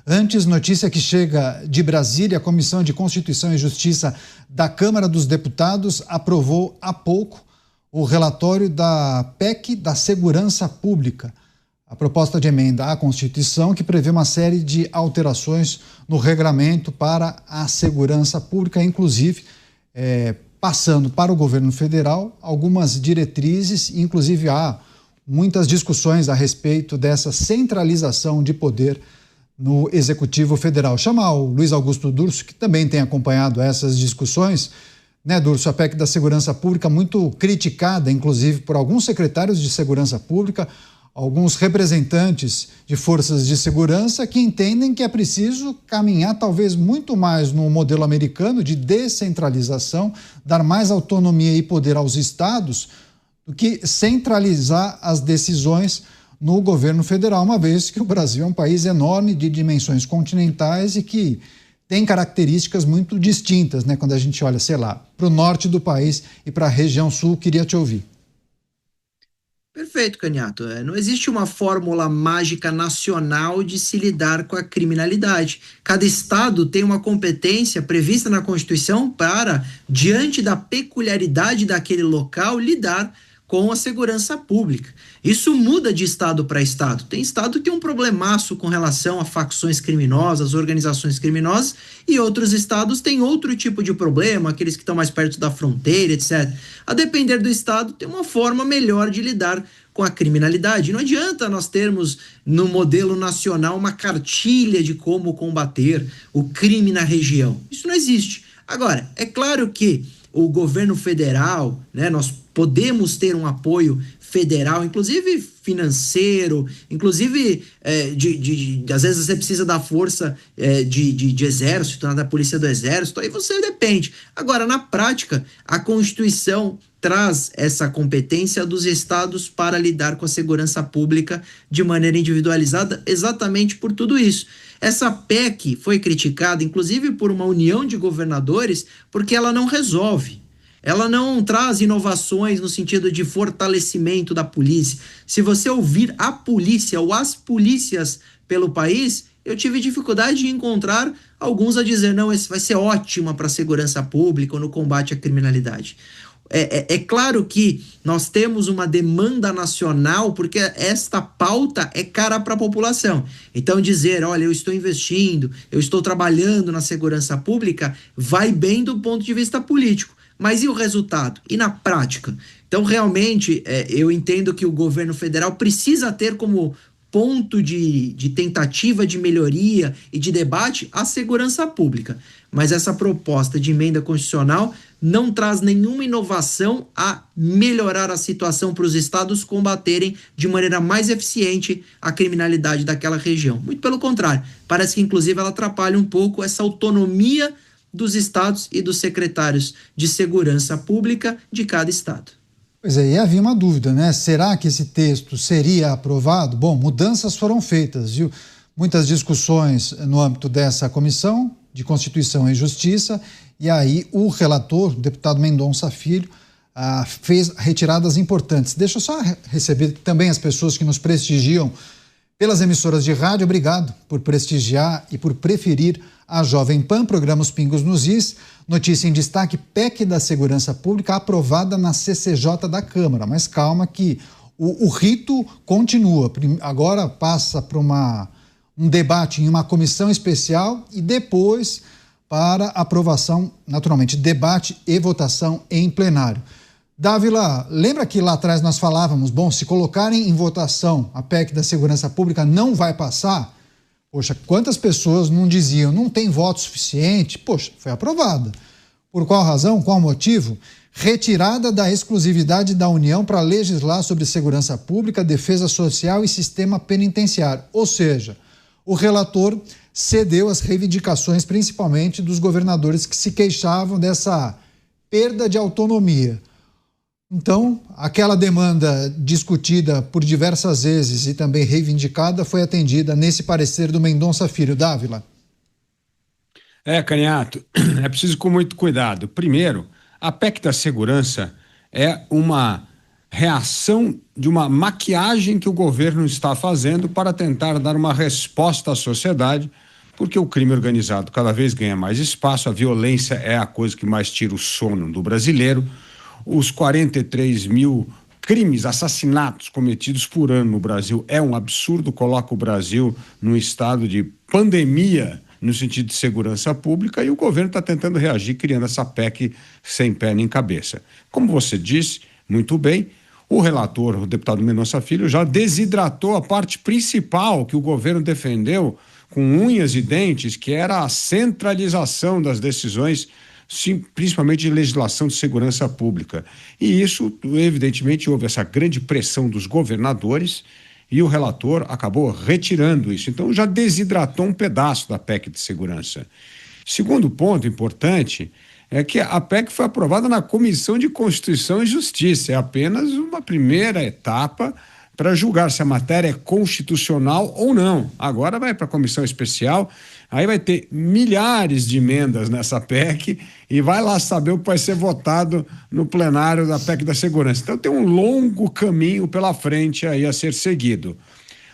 Antes, notícia que chega de Brasília: a Comissão de Constituição e Justiça da Câmara dos Deputados aprovou há pouco o relatório da PEC da Segurança Pública, a proposta de emenda à Constituição que prevê uma série de alterações no regramento para a segurança pública, inclusive passando para o governo federal algumas diretrizes, inclusive há muitas discussões a respeito dessa centralização de poder no Executivo Federal. Chamar o Luiz Augusto Durso, que também tem acompanhado essas discussões, né, Durso? A PEC da Segurança Pública muito criticada, inclusive, por alguns secretários de Segurança Pública, alguns representantes de forças de segurança que entendem que é preciso caminhar talvez muito mais no modelo americano de descentralização, dar mais autonomia e poder aos estados do que centralizar as decisões no governo federal, uma vez que o Brasil é um país enorme de dimensões continentais e que tem características muito distintas, né? Quando a gente olha, sei lá, para o norte do país e para a região sul. Queria te ouvir. Perfeito, Caniato. Não existe uma fórmula mágica nacional de se lidar com a criminalidade. Cada estado tem uma competência prevista na Constituição para, diante da peculiaridade daquele local, lidar com a segurança pública. Isso muda de estado para estado. Tem estado que tem um problemaço com relação a facções criminosas, organizações criminosas, e outros estados têm outro tipo de problema, aqueles que estão mais perto da fronteira, etc. A depender do estado, tem uma forma melhor de lidar com a criminalidade. Não adianta nós termos no modelo nacional uma cartilha de como combater o crime na região. Isso não existe. Agora, é claro que o governo federal, né, nós podemos ter um apoio federal, inclusive financeiro, inclusive às vezes você precisa da força de exército, da polícia do exército, aí você depende. Agora, na prática, a Constituição traz essa competência dos estados para lidar com a segurança pública de maneira individualizada, exatamente por tudo isso. Essa PEC foi criticada, inclusive, por uma união de governadores, porque ela não resolve. Ela não traz inovações no sentido de fortalecimento da polícia. Se você ouvir a polícia ou as polícias pelo país, eu tive dificuldade de encontrar alguns a dizer, não, isso vai ser ótima para a segurança pública ou no combate à criminalidade. É claro que nós temos uma demanda nacional, porque esta pauta é cara para a população. Então dizer, olha, eu estou investindo, eu estou trabalhando na segurança pública, vai bem do ponto de vista político. Mas e o resultado? E na prática? Então, realmente, eu entendo que o governo federal precisa ter como ponto de tentativa de melhoria e de debate a segurança pública. Mas essa proposta de emenda constitucional não traz nenhuma inovação a melhorar a situação para os estados combaterem de maneira mais eficiente a criminalidade daquela região. Muito pelo contrário, parece que inclusive ela atrapalha um pouco essa autonomia dos estados e dos secretários de segurança pública de cada estado. Pois é, e havia uma dúvida, né? Será que esse texto seria aprovado? Bom, mudanças foram feitas, viu? Muitas discussões no âmbito dessa Comissão de Constituição e Justiça, e aí o relator, o deputado Mendonça Filho, fez retiradas importantes. Deixa eu só receber também as pessoas que nos prestigiam pelas emissoras de rádio. Obrigado por prestigiar e por preferir a Jovem Pan, programa Os Pingos nos Is. Notícia em destaque: PEC da Segurança Pública aprovada na CCJ da Câmara. Mas calma que o rito continua. Agora passa para um debate em uma comissão especial e depois para aprovação, naturalmente, debate e votação em plenário. Dávila, lembra que lá atrás nós falávamos, bom, se colocarem em votação a PEC da Segurança Pública não vai passar? Poxa, quantas pessoas não diziam, não tem voto suficiente? Poxa, foi aprovada. Por qual razão, qual motivo? Retirada da exclusividade da União para legislar sobre segurança pública, defesa social e sistema penitenciário. Ou seja, o relator cedeu às reivindicações, principalmente dos governadores que se queixavam dessa perda de autonomia. Então, aquela demanda discutida por diversas vezes e também reivindicada foi atendida nesse parecer do Mendonça Filho. Dávila. Caniato, é preciso com muito cuidado. Primeiro, a PEC da segurança é uma reação de uma maquiagem que o governo está fazendo para tentar dar uma resposta à sociedade porque o crime organizado cada vez ganha mais espaço, a violência é a coisa que mais tira o sono do brasileiro. Os 43 mil crimes, assassinatos cometidos por ano no Brasil é um absurdo, coloca o Brasil num estado de pandemia no sentido de segurança pública, e o governo está tentando reagir, criando essa PEC sem pé nem cabeça. Como você disse, muito bem, o relator, o deputado Mendonça Filho, já desidratou a parte principal que o governo defendeu com unhas e dentes, que era a centralização das decisões, sim, principalmente de legislação de segurança pública. E isso, evidentemente, houve essa grande pressão dos governadores e o relator acabou retirando isso. Então, já desidratou um pedaço da PEC de segurança. Segundo ponto importante é que a PEC foi aprovada na Comissão de Constituição e Justiça. É apenas uma primeira etapa para julgar se a matéria é constitucional ou não. Agora vai para a comissão especial, aí vai ter milhares de emendas nessa PEC e vai lá saber o que vai ser votado no plenário da PEC da segurança. Então tem um longo caminho pela frente aí a ser seguido.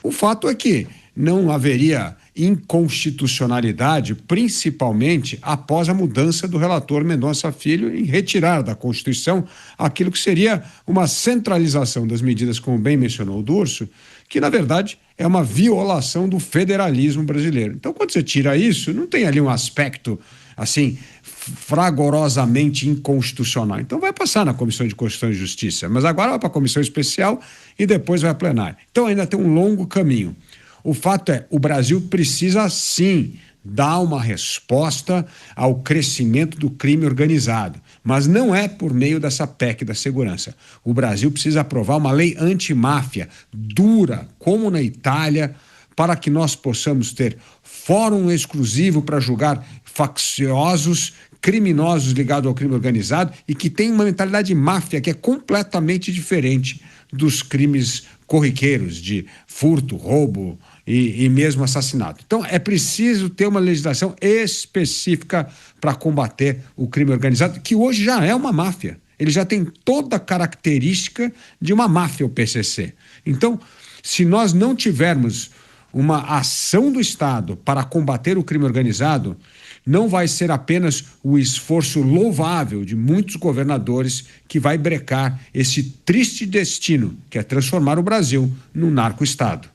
O fato é que não haveria inconstitucionalidade, principalmente após a mudança do relator Mendonça Filho em retirar da Constituição aquilo que seria uma centralização das medidas, como bem mencionou o Durso, que na verdade é uma violação do federalismo brasileiro. Então, quando você tira isso, não tem ali um aspecto assim fragorosamente inconstitucional. Então vai passar na Comissão de Constituição e Justiça, mas agora vai para a Comissão Especial e depois vai a plenária. Então ainda tem um longo caminho. O fato é, o Brasil precisa sim dar uma resposta ao crescimento do crime organizado, mas não é por meio dessa PEC da segurança. O Brasil precisa aprovar uma lei antimáfia dura, como na Itália, para que nós possamos ter fórum exclusivo para julgar facciosos, criminosos ligados ao crime organizado e que tem uma mentalidade máfia que é completamente diferente dos crimes corriqueiros de furto, roubo e mesmo assassinato. Então, é preciso ter uma legislação específica para combater o crime organizado, que hoje já é uma máfia. Ele já tem toda a característica de uma máfia, o PCC. Então, se nós não tivermos uma ação do Estado para combater o crime organizado, não vai ser apenas o esforço louvável de muitos governadores que vai brecar esse triste destino, que é transformar o Brasil num narco-estado.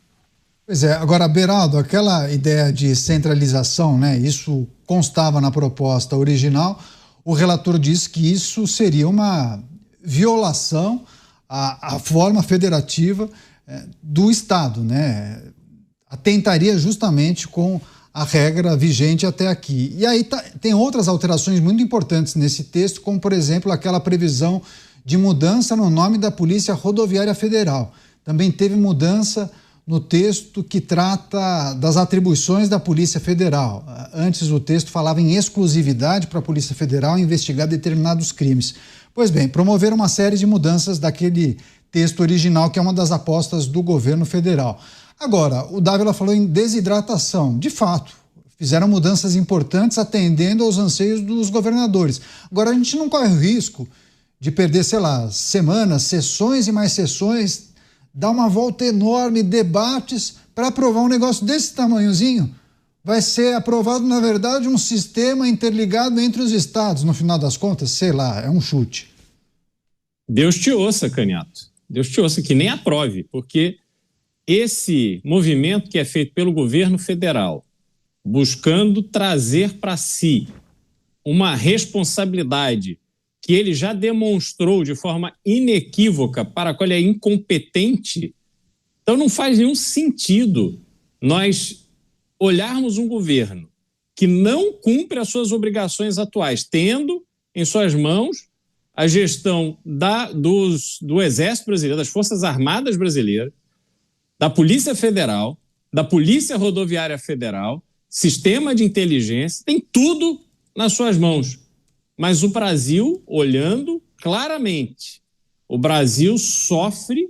Pois é, agora, Beraldo, aquela ideia de centralização, né? Isso constava na proposta original. O relator disse que isso seria uma violação à forma federativa do Estado, né? Atentaria justamente com a regra vigente até aqui. E aí tem outras alterações muito importantes nesse texto, como, por exemplo, aquela previsão de mudança no nome da Polícia Rodoviária Federal. Também teve mudança no texto que trata das atribuições da Polícia Federal. Antes o texto falava em exclusividade para a Polícia Federal investigar determinados crimes. Pois bem, promoveram uma série de mudanças daquele texto original, que é uma das apostas do governo federal. Agora, o Dávila falou em desidratação. De fato, fizeram mudanças importantes atendendo aos anseios dos governadores. Agora, a gente não corre o risco de perder, sei lá, semanas, sessões e mais sessões, dar uma volta enorme, debates, para aprovar um negócio desse tamanhozinho. Vai ser aprovado, na verdade, um sistema interligado entre os estados, no final das contas, sei lá, é um chute. Deus te ouça, Canhato. Deus te ouça, que nem aprove, porque esse movimento que é feito pelo governo federal, buscando trazer para si uma responsabilidade que ele já demonstrou de forma inequívoca para a qual ele é incompetente, então não faz nenhum sentido nós olharmos um governo que não cumpre as suas obrigações atuais, tendo em suas mãos a gestão do Exército Brasileiro, das Forças Armadas Brasileiras, da Polícia Federal, da Polícia Rodoviária Federal, sistema de inteligência, tem tudo nas suas mãos. Mas o Brasil, olhando claramente, o Brasil sofre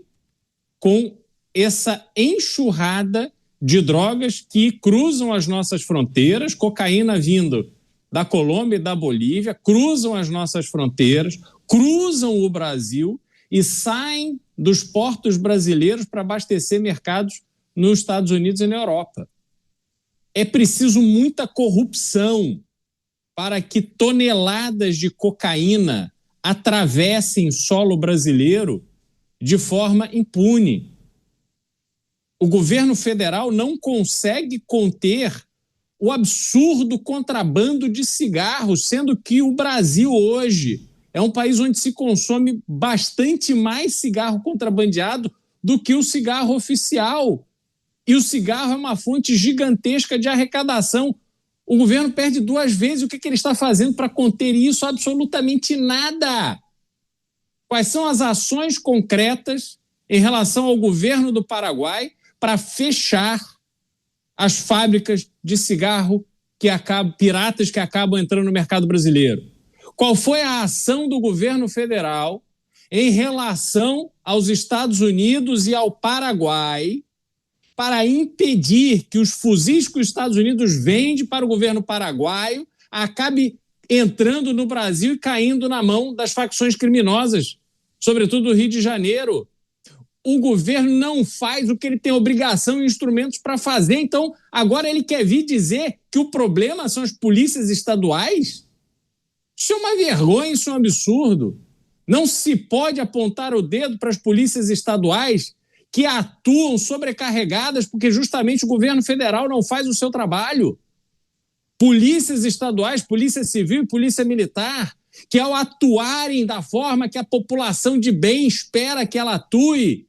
com essa enxurrada de drogas que cruzam as nossas fronteiras, cocaína vindo da Colômbia e da Bolívia, cruzam as nossas fronteiras, cruzam o Brasil e saem dos portos brasileiros para abastecer mercados nos Estados Unidos e na Europa. é preciso muita corrupção para que toneladas de cocaína atravessem solo brasileiro de forma impune. O governo federal não consegue conter o absurdo contrabando de cigarros, sendo que o Brasil hoje é um país onde se consome bastante mais cigarro contrabandeado do que o cigarro oficial. E o cigarro é uma fonte gigantesca de arrecadação. O governo perde 2 vezes. O que ele está fazendo para conter isso? Absolutamente nada. Quais são as ações concretas em relação ao governo do Paraguai para fechar as fábricas de cigarro piratas que acabam entrando no mercado brasileiro? Qual foi a ação do governo federal em relação aos Estados Unidos e ao Paraguai para impedir que os fuzis que os Estados Unidos vendem para o governo paraguaio acabe entrando no Brasil e caindo na mão das facções criminosas, sobretudo do Rio de Janeiro? O governo não faz o que ele tem obrigação e instrumentos para fazer, então agora ele quer vir dizer que o problema são as polícias estaduais? Isso é uma vergonha, isso é um absurdo. Não se pode apontar o dedo para as polícias estaduais que atuam sobrecarregadas porque justamente o governo federal não faz o seu trabalho. Polícias estaduais, polícia civil e polícia militar, que ao atuarem da forma que a população de bem espera que ela atue,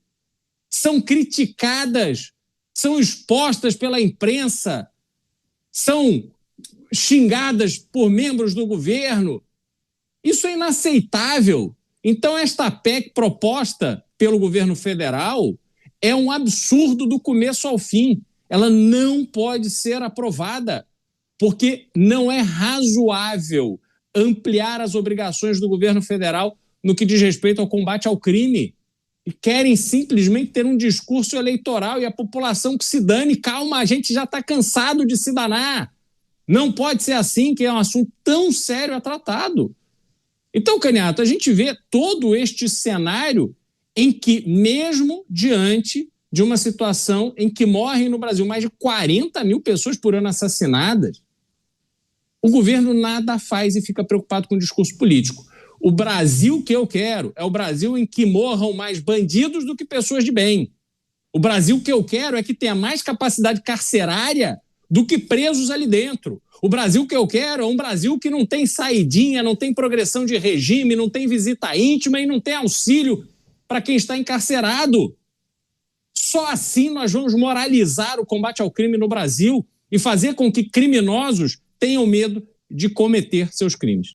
são criticadas, são expostas pela imprensa, são xingadas por membros do governo. Isso é inaceitável. Então, esta PEC proposta pelo governo federal é um absurdo do começo ao fim. Ela não pode ser aprovada, porque não é razoável ampliar as obrigações do governo federal no que diz respeito ao combate ao crime. E querem simplesmente ter um discurso eleitoral e a população que se dane. Calma, a gente já está cansado de se danar. Não pode ser assim, que é um assunto tão sério a tratado. Então, Canhato, a gente vê todo este cenário em que, mesmo diante de uma situação em que morrem no Brasil mais de 40 mil pessoas por ano assassinadas, o governo nada faz e fica preocupado com o discurso político. O Brasil que eu quero é o Brasil em que morram mais bandidos do que pessoas de bem. O Brasil que eu quero é que tenha mais capacidade carcerária do que presos ali dentro. O Brasil que eu quero é um Brasil que não tem saidinha, não tem progressão de regime, não tem visita íntima e não tem auxílio para quem está encarcerado. Só assim nós vamos moralizar o combate ao crime no Brasil e fazer com que criminosos tenham medo de cometer seus crimes.